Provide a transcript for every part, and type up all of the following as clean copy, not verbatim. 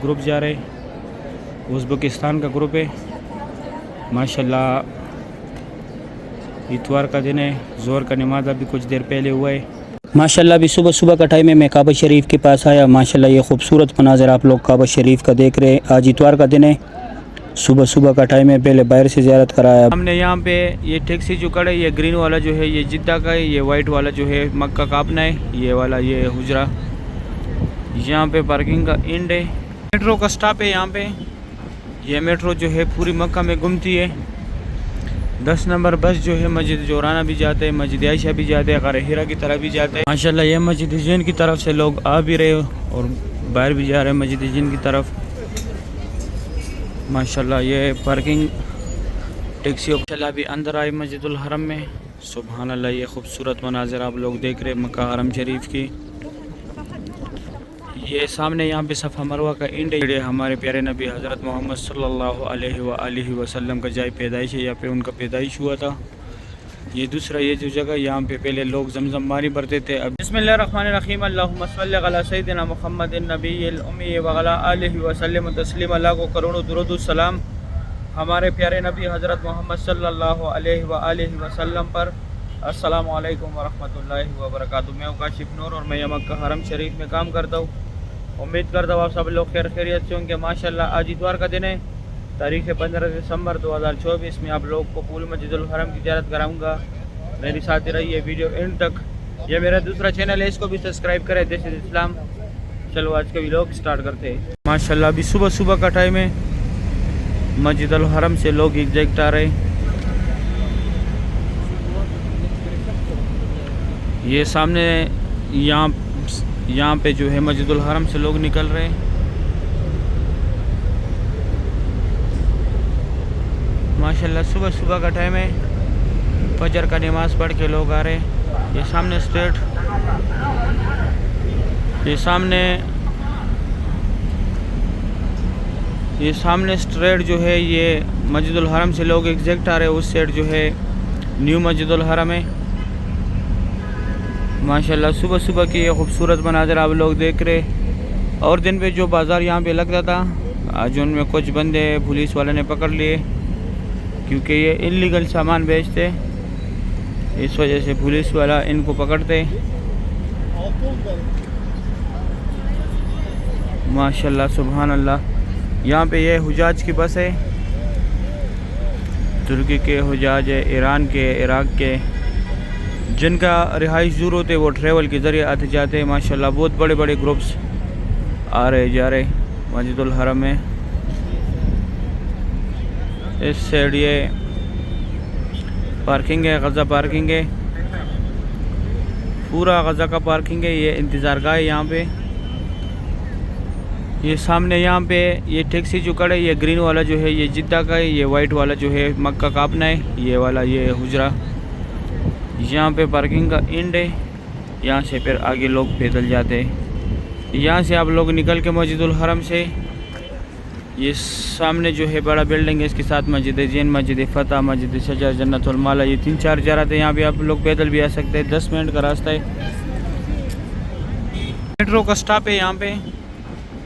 Group जा रहे, Uzbekistan का ग्रुप है। माशाल्लाह इतवार का दिन है, ज़ोहर का नमाज़ अभी कुछ देर पहले हुआ है। माशाल्लाह अभी सुबह सुबह का टाइम है, मैं काबा शरीफ के पास आया। माशाल्लाह ये खूबसूरत मनाज़र आप लोग काबा शरीफ का देख रहे हैं। आज इतवार का दिन है, सुबह सुबह का टाइम है, पहले बाहर से ज़ियारत कराया। हमने यहाँ पे ये टैक्सी जो खड़ा है, ये ग्रीन वाला जो है ये जिद्दा का है, ये वाइट वाला जो है मक्का का अपना है, ये वाला ये हुजरा। यहाँ पे पार्किंग का एंड है। मेट्रो का स्टॉप है यहाँ पे। ये मेट्रो जो है पूरी मक्का में घूमती है। 10 नंबर बस जो है मस्जिद जोराना भी जाते हैं, मस्जिद आयशा भी जाते हैं, गारे हिरा की तरफ भी जाते हैं। माशाल्लाह ये मस्जिद जैन की तरफ से लोग आ भी रहे और बाहर भी जा रहे हैं मस्जिद जैन की तरफ। माशाल्लाह ये पार्किंग टैक्सी माशाल्लाह भी अंदर आए मस्जिदुल हरम में। सुभान अल्लाह ये खूबसूरत मनाज़र आप लोग देख रहे हैं मक्का हरम शरीफ की। ये सामने यहाँ पे सफ़ा मरवा का एंड है। हमारे प्यारे नबी हज़रत मोहम्मद सल्लल्लाहु अलैहि वसल्लम का जाए पैदाइश है, यहाँ पे उनका पैदाइश हुआ था। ये दूसरा ये जो जगह यहाँ पे पहले लोग जमजम मारी भरते थे। अब बिस्मिल्लाहिर्रहमानिर्रहीम अल्लाहुम्मा सल्लि अला सय्यिदिना मुहम्मदिन नबिय्यिल उम्मी व अला आलिहि व सल्लम तस्लीमा। अल्लाह को करोड़ों दुरूद व सलाम हमारे प्यारे नबी हज़रत मोहम्मद सल्लल्लाहु अलैहि वसल्लम पर। अस्सलामु अलैकुम व रहमतुल्लाहि व बरकातुहू। मैं काशिफ नूर और मैं मक्का हरम शरीफ में काम करता हूँ। उम्मीद करता हूँ आप सब लोग खैर खैरियत से होंगे। माशाल्लाह आज इतवार का दिन है, तारीख़ 15 दिसंबर 2024 में आप लोग को पूल मस्जिदुल हरम की ज़ियारत कराऊंगा। मेरी साथ रहिए वीडियो एंड तक। ये मेरा दूसरा चैनल है, इसको भी सब्सक्राइब करें, देश इस्लाम। चलो आज के व्लॉग स्टार्ट करते हैं। माशाल्लाह अभी सुबह सुबह का टाइम है, मस्जिदुल हरम से लोग एग्जैक्ट आ रहे। ये सामने यहाँ पे जो है मस्जिदुल हरम से लोग निकल रहे हैं। माशाल्लाह सुबह सुबह का टाइम है, फजर का नमाज़ पढ़ के लोग आ रहे हैं। ये सामने स्ट्रेट, ये सामने स्ट्रेट जो है ये मस्जिदुल हरम से लोग एग्जैक्ट आ रहे हैं। उस साइड जो है न्यू मस्जिदुल हरम है। माशाल्लाह सुबह सुबह की ये खूबसूरत मनाज़र आप लोग देख रहे। और दिन पे जो बाज़ार यहाँ पे लगता था, आज उनमें कुछ बंदे पुलिस वाले ने पकड़ लिए क्योंकि ये इल्लीगल सामान बेचते, इस वजह से पुलिस वाला इनको पकड़ते। माशाल्लाह सुभान अल्लाह। यहाँ पे ये हुजाज की बस है, तुर्की के हुजाज है, ईरान के, इराक़ के, जिनका रिहाइश दूर होते वो ट्रेवल के ज़रिए आते जाते हैं। माशाल्लाह बहुत बड़े बड़े ग्रुप्स आ रहे जा रहे मस्जिदुल हरम में। इस साइड ये पार्किंग है, गज़ा पार्किंग है, पूरा गज़ा का पार्किंग है। ये इंतज़ार गाह है यहाँ पे। ये सामने यहाँ पे ये टैक्सी जो खड़ा है, ये ग्रीन वाला जो है ये जिद्दा का है, ये वाइट वाला जो है मक्का का अपना है, ये वाला ये हुजरा। यहाँ पे पार्किंग का एंड है, यहाँ से फिर आगे लोग पैदल जाते हैं। यहाँ से आप लोग निकल के मस्जिदुल हरम से ये सामने जो है बड़ा बिल्डिंग है, इसके साथ मस्जिद जैन, मस्जिद फतह, मस्जिद शजर, जन्नतुल माला, ये 3-4 ज़ियारत है। यहाँ पे आप लोग पैदल भी आ सकते हैं, 10 मिनट का रास्ता है। मेट्रो का स्टॉप है यहाँ पे।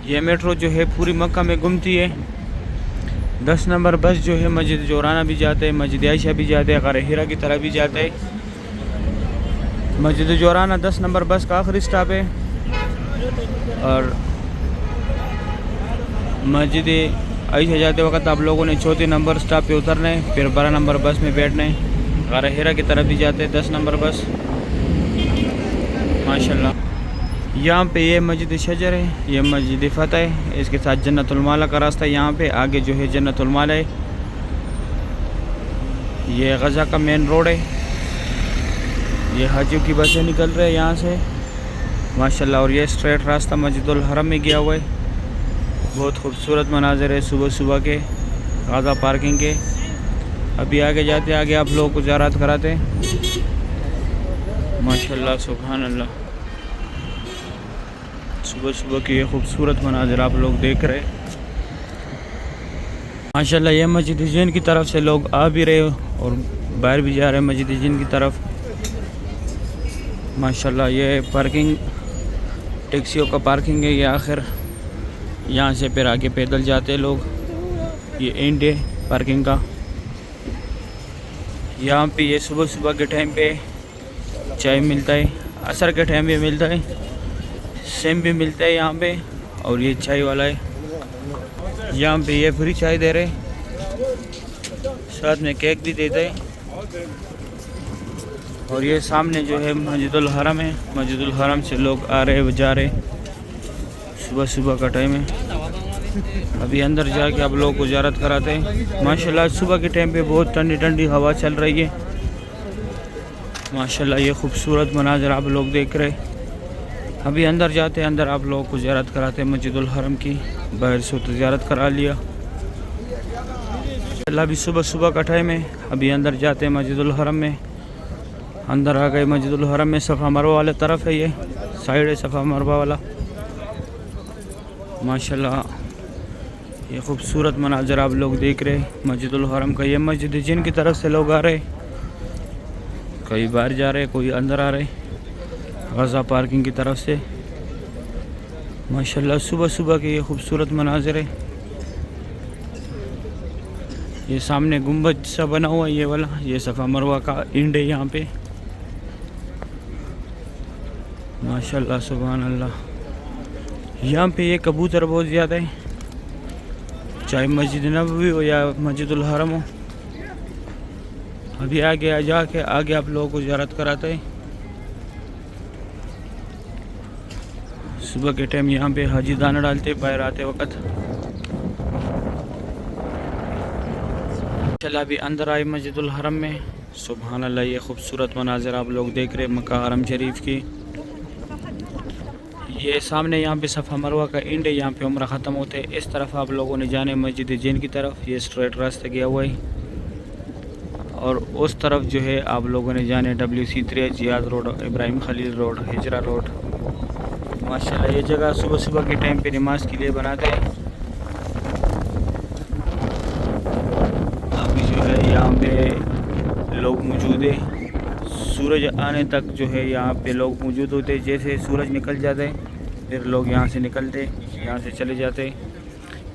ये मेट्रो जो है पूरी मक्का में घूमती है। 10 नंबर बस जो है मस्जिद जोराना भी जाते हैं, मस्जिद आयशा भी जाते हैं, गारे हिरा की तरफ भी जाते हैं। मस्जिद जोराना 10 नंबर बस का आखिरी स्टॉप है और मस्जिद आयशा जाते वक्त आप लोगों ने 4 नंबर स्टॉप पे उतरना है, फिर 12 नंबर बस में बैठना है। गारा हिरा की तरफ भी जाते हैं 10 नंबर बस। माशाल्लाह यहाँ पे ये मस्जिद शजर है, ये मस्जिद फतह है, इसके साथ जन्नतुल माला का रास्ता है। यहाँ पे आगे जो है जन्नतुल माला है। ये गज़ा का मेन रोड है। ये हाजियों की बसें निकल रहे हैं यहाँ से माशाल्लाह। और ये स्ट्रेट रास्ता मस्जिदुल हरम में गया हुआ है। बहुत खूबसूरत मनाज़र है सुबह सुबह के गज़ा पार्किंग के। अभी आगे जाते आगे आप लोगों को ज़ियारत कराते माशाल्लाह सुभान अल्लाह। सुबह सुबह की ये खूबसूरत मनाज़र आप लोग देख रहे माशाल्लाह। ये मस्जिद जैन की तरफ से लोग आ भी रहे और बाहर भी जा रहे हैं मस्जिद जैन की तरफ। माशाल्लाह ये पार्किंग टैक्सियों का पार्किंग है। ये आखिर यहाँ से फिर आगे पैदल जाते लोग। ये एंड है पार्किंग का। यहाँ पे ये सुबह सुबह के टाइम पे चाय मिलता है, असर के टाइम पे मिलता है, सेम भी मिलता है यहाँ पे। और ये चाय वाला है, यहाँ पे ये फ्री चाय दे रहे, साथ में केक भी देते हैं। और ये सामने जो है मस्जिदुल हरम है, मस्जिदुल हरम से लोग आ रहे जा रहे, सुबह सुबह का टाइम है। अभी अंदर जाके आप लोगों को ज़ियारत कराते हैं। माशाल्लाह सुबह के टाइम पे बहुत ठंडी ठंडी हवा चल रही है। माशाल्लाह ये खूबसूरत मनाज़र आप लोग देख रहे। अभी अंदर जाते हैं, अंदर आप लोगों को ज़ियारत कराते हैं मस्जिदुल हरम की। बाहर से तो ज़ियारत करा लिया। माशाल्लाह अभी सुबह सुबह का टाइम है। अभी अंदर जाते हैं मस्जिदुल हरम में। अंदर आ गए मस्जिदुल हरम में। सफ़ा मरवा वाले तरफ है, ये साइड है सफ़ा मरवा वाला। माशाल्लाह ये खूबसूरत मनाज़र आप लोग देख रहे मस्जिदुल हरम का। ये मस्जिद जिनकी तरफ से लोग आ रहे, कई बाहर जा रहे, कोई अंदर आ रहे गज़ा पार्किंग की तरफ से। माशाल्लाह सुबह सुबह के ये खूबसूरत मनाज़र है। ये सामने गुंबद सा बना हुआ है ये वाला, ये सफ़ा मरवा का एंड है यहाँ पे। माशाल्लाह सुभान अल्लाह। यहाँ पे ये कबूतर बहुत ज़्यादा है, चाहे मस्जिद नबवी हो या मस्जिदुल हरम हो। अभी आगे जाके आगे आप लोगों को ज़ियारत कराते हैं। सुबह के टाइम यहाँ पे हाजी दाना डालते बाहर आते वक्त। चला अभी अंदर आए मस्जिदुल हरम में। सुभान अल्लाह ये खूबसूरत मनाज़र आप लोग देख रहे मक्का हरम शरीफ की। ये सामने यहाँ पे सफ़ा मरवा का एंड है, यहाँ पे उम्रा ख़त्म होते हैं। इस तरफ आप लोगों ने जाने मस्जिद जैन की तरफ, ये स्ट्रेट रास्ता गया हुआ है। और उस तरफ जो है आप लोगों ने जाने WC3 Ziyad Road, Ibrahim Khalil Road, Hijra Road. माशाल्लाह ये जगह सुबह सुबह के टाइम पे नमाज के लिए बनाते हैं। अभी जो है यहाँ पे लोग मौजूद है। सूरज आने तक जो है यहाँ पे लोग मौजूद होते। जैसे सूरज निकल जाते हैं फिर लोग यहाँ से निकलते, यहाँ से चले जाते।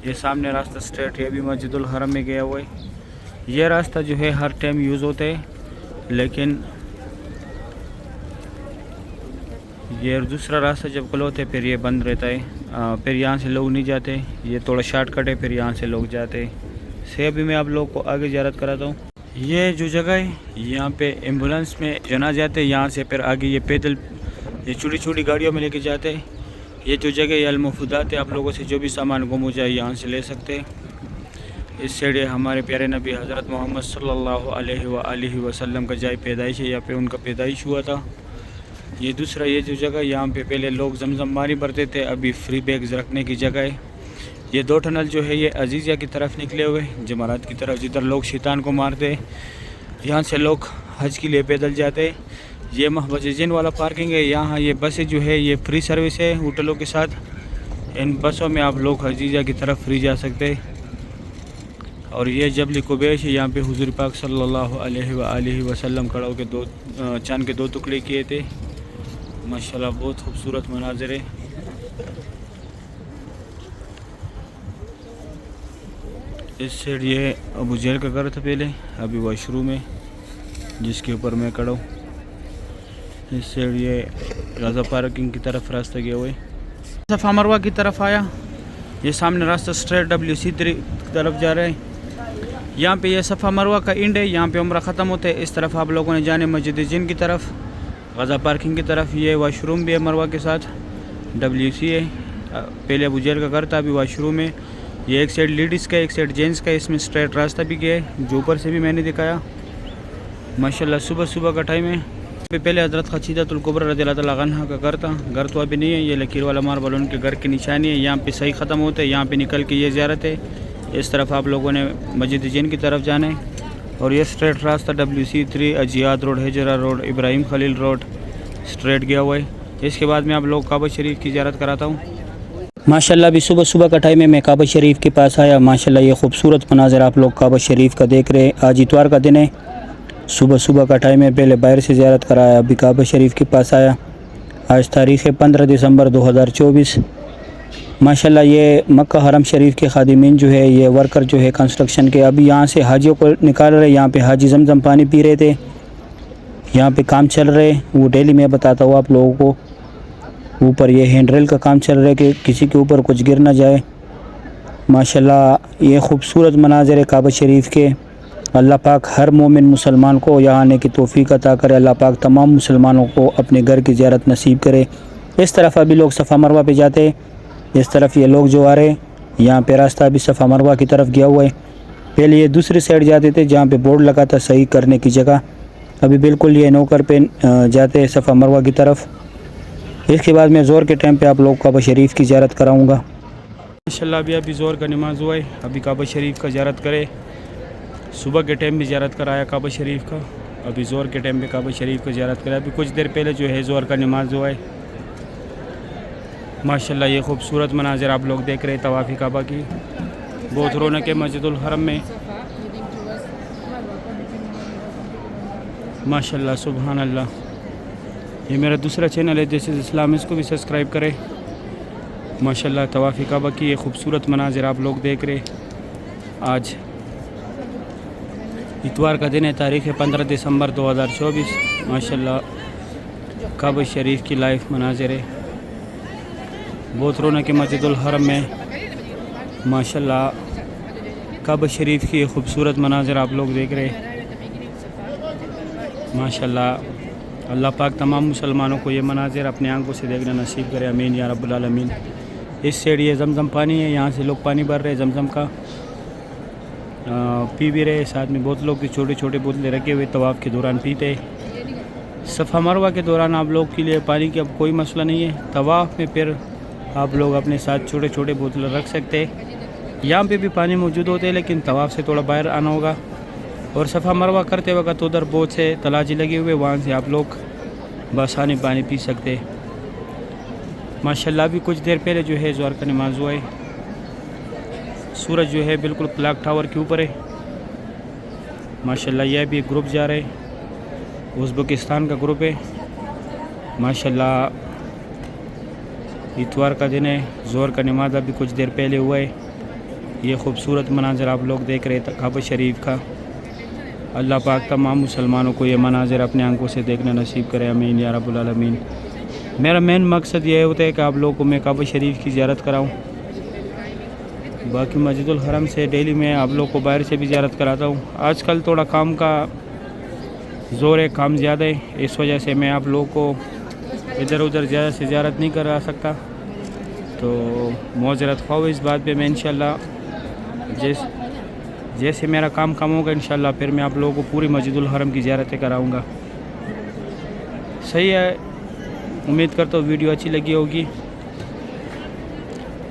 ये सामने रास्ता स्ट्रेट है, भी मस्जिदुल हरम में गया हुआ है। ये रास्ता जो है हर टाइम यूज़ होता है, लेकिन ये दूसरा रास्ता जब क्लोज होते फिर ये बंद रहता है। फिर यहाँ से लोग नहीं जाते, ये थोड़ा शॉर्टकट है, फिर यहाँ से लोग जाते। से अभी मैं आप लोग को आगे ज़ियारत कराता हूँ। ये जो जगह है यहाँ पे एम्बुलेंस में जना जाते हैं, यहाँ से फिर आगे ये पैदल ये छोटी छोटी गाड़ियों में लेके जाते हैं। ये जो जगह है अलमुफदात है, आप लोगों से जो भी सामान गुम हो जाए यहाँ से ले सकते हैं। इस साइड हमारे प्यारे नबी हज़रत मोहम्मद सल्लल्लाहु अलैहि वसल्लम का जाए पैदाइश है, यहाँ पे उनका पैदाइश हुआ था। ये दूसरा ये जो जगह यहाँ पे पहले लोग जमजम पानी भरते थे, अभी फ्री बैग्स रखने की जगह है। ये दो टनल जो है ये अजीज़िया की तरफ निकले हुए, जमारात की तरफ, जिधर लोग शैतान को मारते। यहाँ से लोग हज के लिए पैदल जाते। ये महबूब जिन वाला पार्किंग है, यहाँ ये बसें जो है ये फ्री सर्विस है होटलों के साथ। इन बसों में आप लोग अजीज़िया की तरफ फ्री जा सकते। और ये जबल कुबैश है, यहाँ पे हुज़ूर पाक सल्लल्लाहु अलैहि वसल्लम खड़ा होकर दो चांद के दो टुकड़े किए थे। माशाल्लाह बहुत खूबसूरत मनाज़र है। इस साइड ये अबू जहल का घर था पहले, अभी वॉशरूम है जिसके ऊपर मैं खड़ा हूँ। इस साइड ये रज़ा पार्किंग की तरफ रास्ता गया हुआ है। सफ़ा मरवा की तरफ आया, ये सामने रास्ता स्ट्रेट WC3 की तरफ जा रहा है। यहाँ पे ये सफ़ा मरवा का एंड है, यहाँ पे उम्रा ख़त्म होते हैं। इस तरफ आप लोगों ने जाने मस्जिद जिन की तरफ, गज़ा पार्किंग की तरफ। ये वॉशरूम भी है मरवा के साथ, WC है। पहले अबू जहल का घर था, अभी वॉशरूम है। ये एक साइड लेडीज़ का एक साइड जेंट्स का, इसमें स्ट्रेट रास्ता भी गया है जो ऊपर से भी मैंने दिखाया। माशाल्लाह सुबह सुबह का टाइम है। पहले हज़रत खदीजतुल कुबरा रज़ियल्लाहु तआला अन्हा का घर था, घर तो अभी नहीं है। ये लकीर वाला मार्बल उनके घर की निशानी है। यहाँ पे सही ख़त्म होता है, यहाँ पे निकल के ये ज़ियारत है। इस तरफ आप लोगों ने मस्जिद जिन की तरफ जाना है। और ये स्ट्रेट रास्ता WC3 Ziyad Road, Hijra Road, Ibrahim Khalil Road straight गया हुआ है। इसके बाद मैं आप लोग काबा शरीफ की ज़ियारत कराता हूँ। माशाल्लाह अभी सुबह सुबह का टाइम है, मैं काबा शरीफ के पास आया। माशाल्लाह ये खूबसूरत मनाज़र आप लोग काबा शरीफ का देख रहे हैं। आज इतवार का दिन है, सुबह सुबह का टाइम है। पहले बाहर से ज़ियारत कराया, अभी काबा शरीफ के पास आया। आज तारीख़ है 15 दिसंबर 2024। माशाल्लाह ये मक्का हरम शरीफ के खादिमीन जो है, ये वर्कर जो है कंस्ट्रक्शन के, अभी यहाँ से हाजियों को निकाल रहे। यहाँ पे हाजी जमजम पानी पी रहे थे, यहाँ पे काम चल रहे। वो डेली मैं बताता हूँ आप लोगों को। ऊपर ये हैंडरेल का काम चल रहा है कि किसी के ऊपर कुछ गिर ना जाए। माशाल्लाह ये खूबसूरत मनाज़र है काबा शरीफ के। अल्लाह पाक हर मोमिन मुसलमान को यहाँ आने की तौफीक अता करे। अल्लाह पाक तमाम मुसलमानों को अपने घर की ज़ियारत नसीब करे। इस तरफ अभी लोग सफ़ा मरवा पे जाते, इस तरफ ये लोग जो आ रहे, यहाँ पे रास्ता अभी सफ़ा मरवा की तरफ गया हुआ है। पहले ये दूसरी साइड जाते थे जहाँ पे बोर्ड लगा था सही करने की जगह, अभी बिल्कुल ये नौकर पे जाते हैं सफ़ा मरवा की तरफ। इसके बाद मैं ज़ोर के टाइम पे आप लोग काबा शरीफ की ज़ियारत कराऊँगा। माशाल्लाह अभी ज़ोर का नमाज हुआ है, अभी काबा शरीफ का ज़ियारत करे। सुबह के टाइम भी ज़ियारत कराया काबा शरीफ का, अभी ज़ोर के टाइम पे काबा शरीफ का ज़ियारत कराया। अभी कुछ देर पहले जो है ज़ोर का नमाज हुआ है। माशाल्लाह ये खूबसूरत मनाज़र आप लोग देख रहे हैं तवाफ़ी काबा की। बहुत रौनक है मस्जिदुल हरम में। माशाल्लाह सुभान अल्लाह। ये मेरा दूसरा चैनल है दिस इज़ इस्लाम, इसको भी सब्सक्राइब करें। माशाल्लाह तवाफ़ी काबा की ये खूबसूरत मनाज़र आप लोग देख रहे। आज इतवार का दिन है, तारीख़ है 15 दिसंबर 2024। माशाल्लाह काबा शरीफ की लाइव मनाज़र है। बहुत रौनक है मस्जिदुल हरम में। माशाल्लाह काबा शरीफ की ये खूबसूरत मनाज़र आप लोग देख रहे। माशाल्लाह अल्लाह पाक तमाम मुसलमानों को ये मनाज़र अपने आंखों से देखना नसीब करे, आमीन या रब्बुल आलमीन। इस साइड ये जमजम पानी है, यहाँ से लोग पानी भर रहे जमजम का, पी भी रहे। साथ में बहुत लोग की छोटे छोटे बोतलें रखे हुए तवाफ़ के दौरान पीते। सफ़ा मरवा के दौरान आप लोग के लिए पानी की अब कोई मसला नहीं है। तवाफ़ में फिर आप लोग अपने साथ छोटे छोटे बोतलें रख सकते हैं। यहाँ पे भी पानी मौजूद होते हैं, लेकिन तवाफ़ से थोड़ा बाहर आना होगा। और सफ़ा मरवा करते वक्त उधर बहुत से तलाजी लगे हुए, वहाँ से आप लोग बसानी पानी पी सकते। माशाल्लाह भी कुछ देर पहले जो है ज़ोहर का नमाज हुआ है। सूरज जो है बिल्कुल क्लॉक टावर के ऊपर है। माशाल्लाह यह भी एक ग्रुप जा रहा है, उज़्बेकिस्तान का ग्रुप है। माशाल्लाह इतवार का दिन है, ज़ोहर का नमाज अभी कुछ देर पहले हुआ है। ये खूबसूरत मनाज़र आप लोग देख रहे हैं काबा शरीफ का। अल्लाह पाक तमाम मुसलमानों को ये मनाज़र अपने आंखों से देखना नसीब करे, आमीन या रब्बुल आलमीन। मेरा मेन मकसद ये होता है कि आप लोगों को मैं काबा शरीफ की ज़ियारत कराऊं। बाकी मस्जिदुल हरम से डेली मैं आप लोग को बाहर से भी ज़ियारत कराता हूँ। आजकल थोड़ा काम का ज़ोर है, काम ज़्यादा है, इस वजह से मैं आप लोगों को इधर उधर ज़्यादा से ज़ियारत नहीं करा सकता। तो मौज़रत ख्वाह इस बात पे। मैं इंशाल्लाह जैसे मेरा काम कम होगा इंशाल्लाह फिर मैं आप लोगों को पूरी मस्जिदुल हरम की ज़ियारतें कराऊँगा। सही है, उम्मीद करता हूँ वीडियो अच्छी लगी होगी।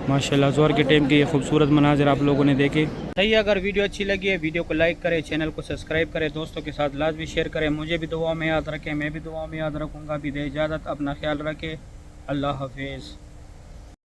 माशाल्लाह ज़ोहर के टाइम के ये खूबसूरत मनाज़र आप लोगों ने देखे। सही है, अगर वीडियो अच्छी लगी है वीडियो को लाइक करें, चैनल को सब्सक्राइब करें, दोस्तों के साथ लाजमी शेयर करें। मुझे भी दुआ में याद रखें, मैं भी दुआ में याद रखूँगा। भी दे इजाज़त, अपना ख्याल रखें। अल्लाह हाफिज़।